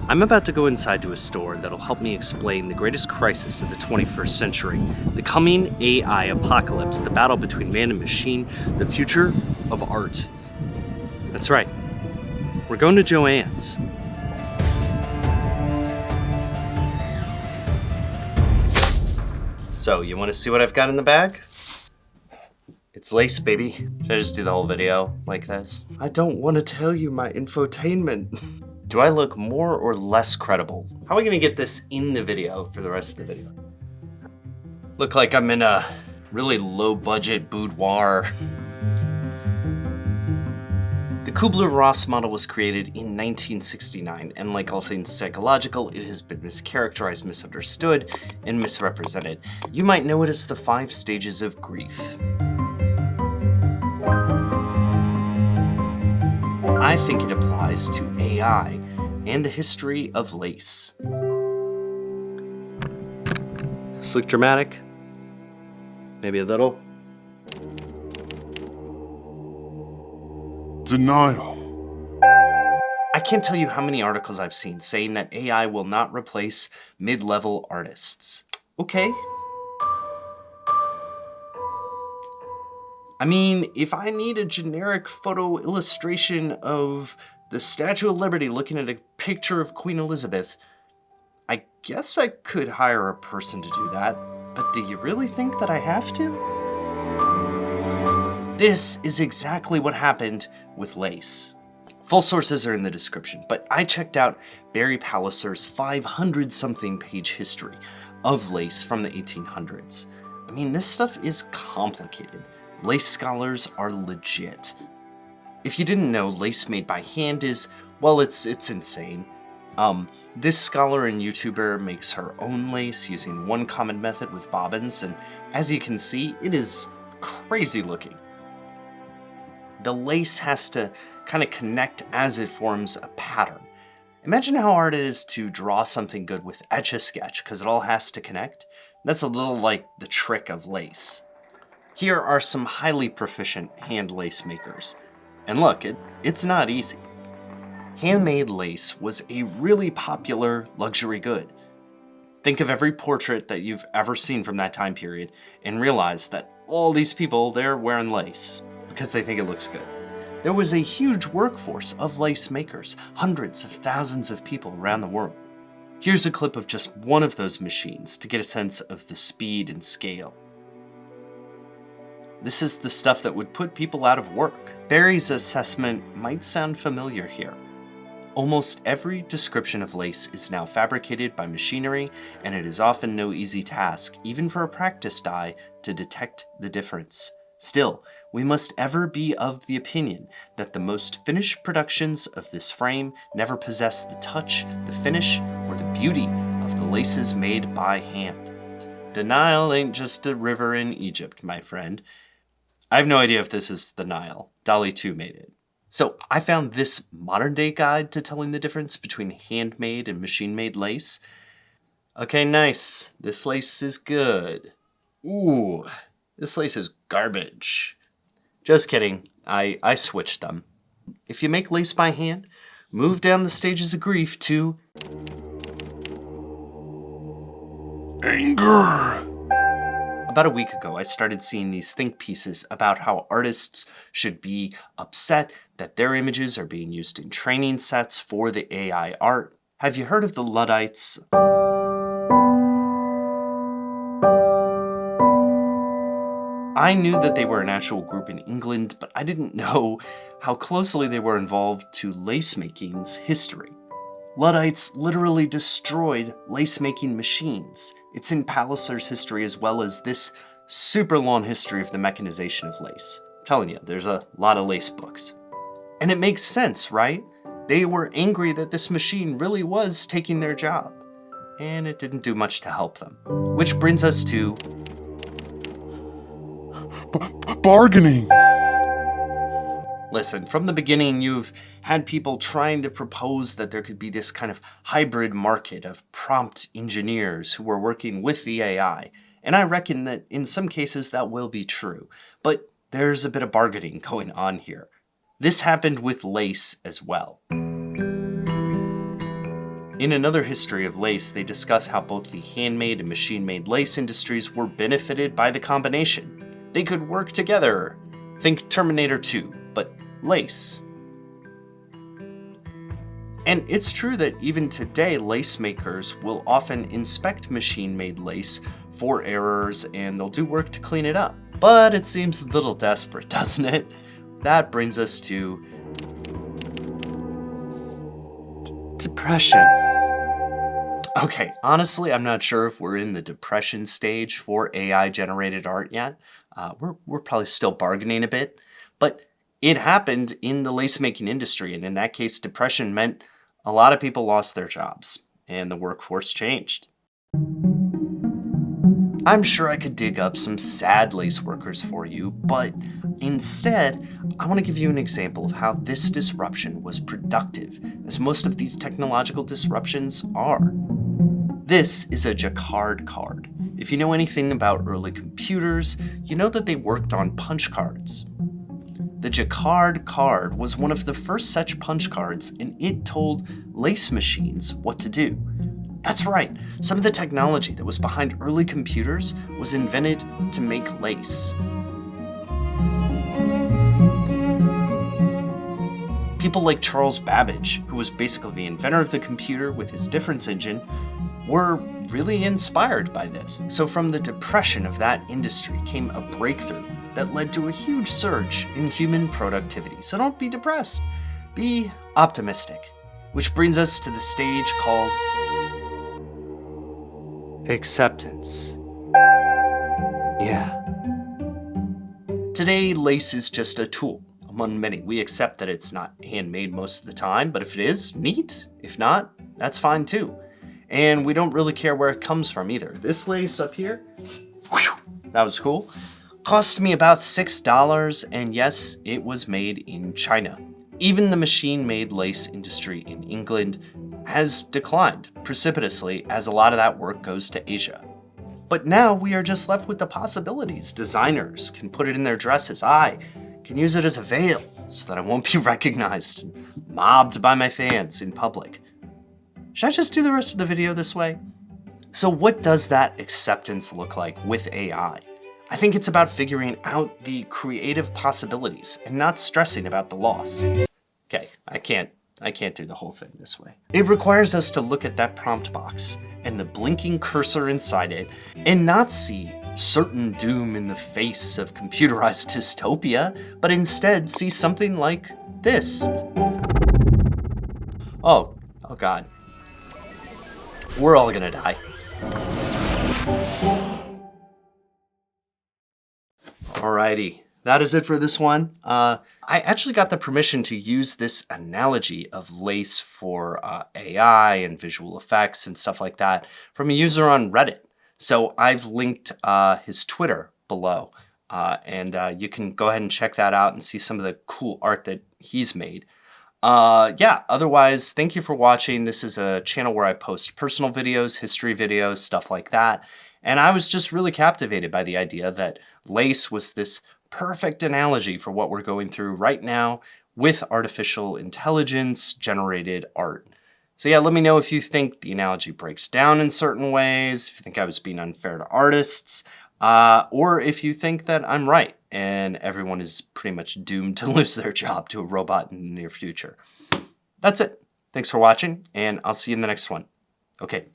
I'm about to go inside to a store that'll help me explain the greatest crisis of the 21st century, the coming AI apocalypse, the battle between man and machine, the future of art. That's right, we're going to Joann's. So, you want to see what I've got in the bag? It's lace, baby. Should I just do the whole video like this? I don't want to tell you my infotainment. Do I look more or less credible? How are we gonna get this in the video for the rest of the video? Look like I'm in a really low budget boudoir. The Kubler-Ross model was created in 1969, and like all things psychological, it has been mischaracterized, misunderstood, and misrepresented. You might know it as the 5 stages of grief. I think it applies to AI and the history of lace. Does this look dramatic? Maybe a little? Denial. I can't tell you how many articles I've seen saying that AI will not replace mid-level artists. Okay. I mean, if I need a generic photo illustration of the Statue of Liberty looking at a picture of Queen Elizabeth, I guess I could hire a person to do that, but do you really think that I have to? This is exactly what happened with lace. Full sources are in the description, but I checked out Barry Palliser's 500-something page history of lace from the 1800s. I mean, this stuff is complicated. Lace scholars are legit. If you didn't know, lace made by hand is, well, it's insane. This scholar and YouTuber makes her own lace using one common method with bobbins, and as you can see, it is crazy looking. The lace has to kind of connect as it forms a pattern. Imagine how hard it is to draw something good with Etch-a-Sketch, because it all has to connect. That's a little like the trick of lace. Here are some highly proficient hand lace makers. And look, it's not easy. Handmade lace was a really popular luxury good. Think of every portrait that you've ever seen from that time period and realize that all these people, they're wearing lace because they think it looks good. There was a huge workforce of lace makers, hundreds of thousands of people around the world. Here's a clip of just one of those machines to get a sense of the speed and scale. This is the stuff that would put people out of work. Barry's assessment might sound familiar here. Almost every description of lace is now fabricated by machinery, and it is often no easy task, even for a practiced eye, to detect the difference. Still, we must ever be of the opinion that the most finished productions of this frame never possess the touch, the finish, or the beauty of the laces made by hand. The Nile ain't just a river in Egypt, my friend. I have no idea if this is the Nile. Dall E 2 made it. So I found this modern day guide to telling the difference between handmade and machine-made lace. Okay, nice. This lace is good. Ooh, this lace is garbage. Just kidding. I switched them. If you make lace by hand, move down the stages of grief to Anger. About a week ago, I started seeing these think pieces about how artists should be upset that their images are being used in training sets for the AI art. Have you heard of the Luddites? I knew that they were an actual group in England, but I didn't know how closely they were involved to lace-making's history. Luddites literally destroyed lace-making machines. It's in Palliser's history as well as this super long history of the mechanization of lace. I'm telling you, there's a lot of lace books. And it makes sense, right? They were angry that this machine really was taking their job. And it didn't do much to help them. Which brings us to Bargaining. Listen, from the beginning, you've had people trying to propose that there could be this kind of hybrid market of prompt engineers who are working with the AI. And I reckon that in some cases that will be true. But there's a bit of bargaining going on here. This happened with lace as well. In another history of lace, they discuss how both the handmade and machine-made lace industries were benefited by the combination. They could work together. Think Terminator 2, but lace. And it's true that even today, lace makers will often inspect machine-made lace for errors, and they'll do work to clean it up. But it seems a little desperate, doesn't it? That brings us to depression. Okay, honestly, I'm not sure if we're in the depression stage for AI-generated art yet. We're probably still bargaining a bit, but it happened in the lace-making industry, and in that case, depression meant a lot of people lost their jobs, and the workforce changed. I'm sure I could dig up some sad lace workers for you, but instead, I want to give you an example of how this disruption was productive, as most of these technological disruptions are. This is a Jacquard card. If you know anything about early computers, you know that they worked on punch cards. The Jacquard card was one of the first such punch cards, and it told lace machines what to do. That's right, some of the technology that was behind early computers was invented to make lace. People like Charles Babbage, who was basically the inventor of the computer with his difference engine, were really inspired by this. So from the depression of that industry came a breakthrough that led to a huge surge in human productivity. So don't be depressed, be optimistic. Which brings us to the stage called acceptance. Yeah. Today, lace is just a tool among many. We accept that it's not handmade most of the time, but if it is, neat. If not, that's fine too. And we don't really care where it comes from either. This lace up here, whew, that was cool. Cost me about $6, and yes, it was made in China. Even the machine-made lace industry in England has declined precipitously as a lot of that work goes to Asia. But now we are just left with the possibilities. Designers can put it in their dresses. I can use it as a veil so that I won't be recognized and mobbed by my fans in public. Should I just do the rest of the video this way? So what does that acceptance look like with AI? I think it's about figuring out the creative possibilities and not stressing about the loss. Okay, I can't do the whole thing this way. It requires us to look at that prompt box and the blinking cursor inside it and not see certain doom in the face of computerized dystopia, but instead see something like this. Oh God. We're all gonna die. Alrighty, that is it for this one. I actually got the permission to use this analogy of lace for AI and visual effects and stuff like that from a user on Reddit. So I've linked his Twitter below, and you can go ahead and check that out and see some of the cool art that he's made. Yeah, otherwise, thank you for watching. This is a channel where I post personal videos, history videos, stuff like that. And I was just really captivated by the idea that lace was this perfect analogy for what we're going through right now with artificial intelligence generated art. So yeah, let me know if you think the analogy breaks down in certain ways, if you think I was being unfair to artists, or if you think that I'm right and everyone is pretty much doomed to lose their job to a robot in the near future. That's it. Thanks for watching, and I'll see you in the next one. Okay,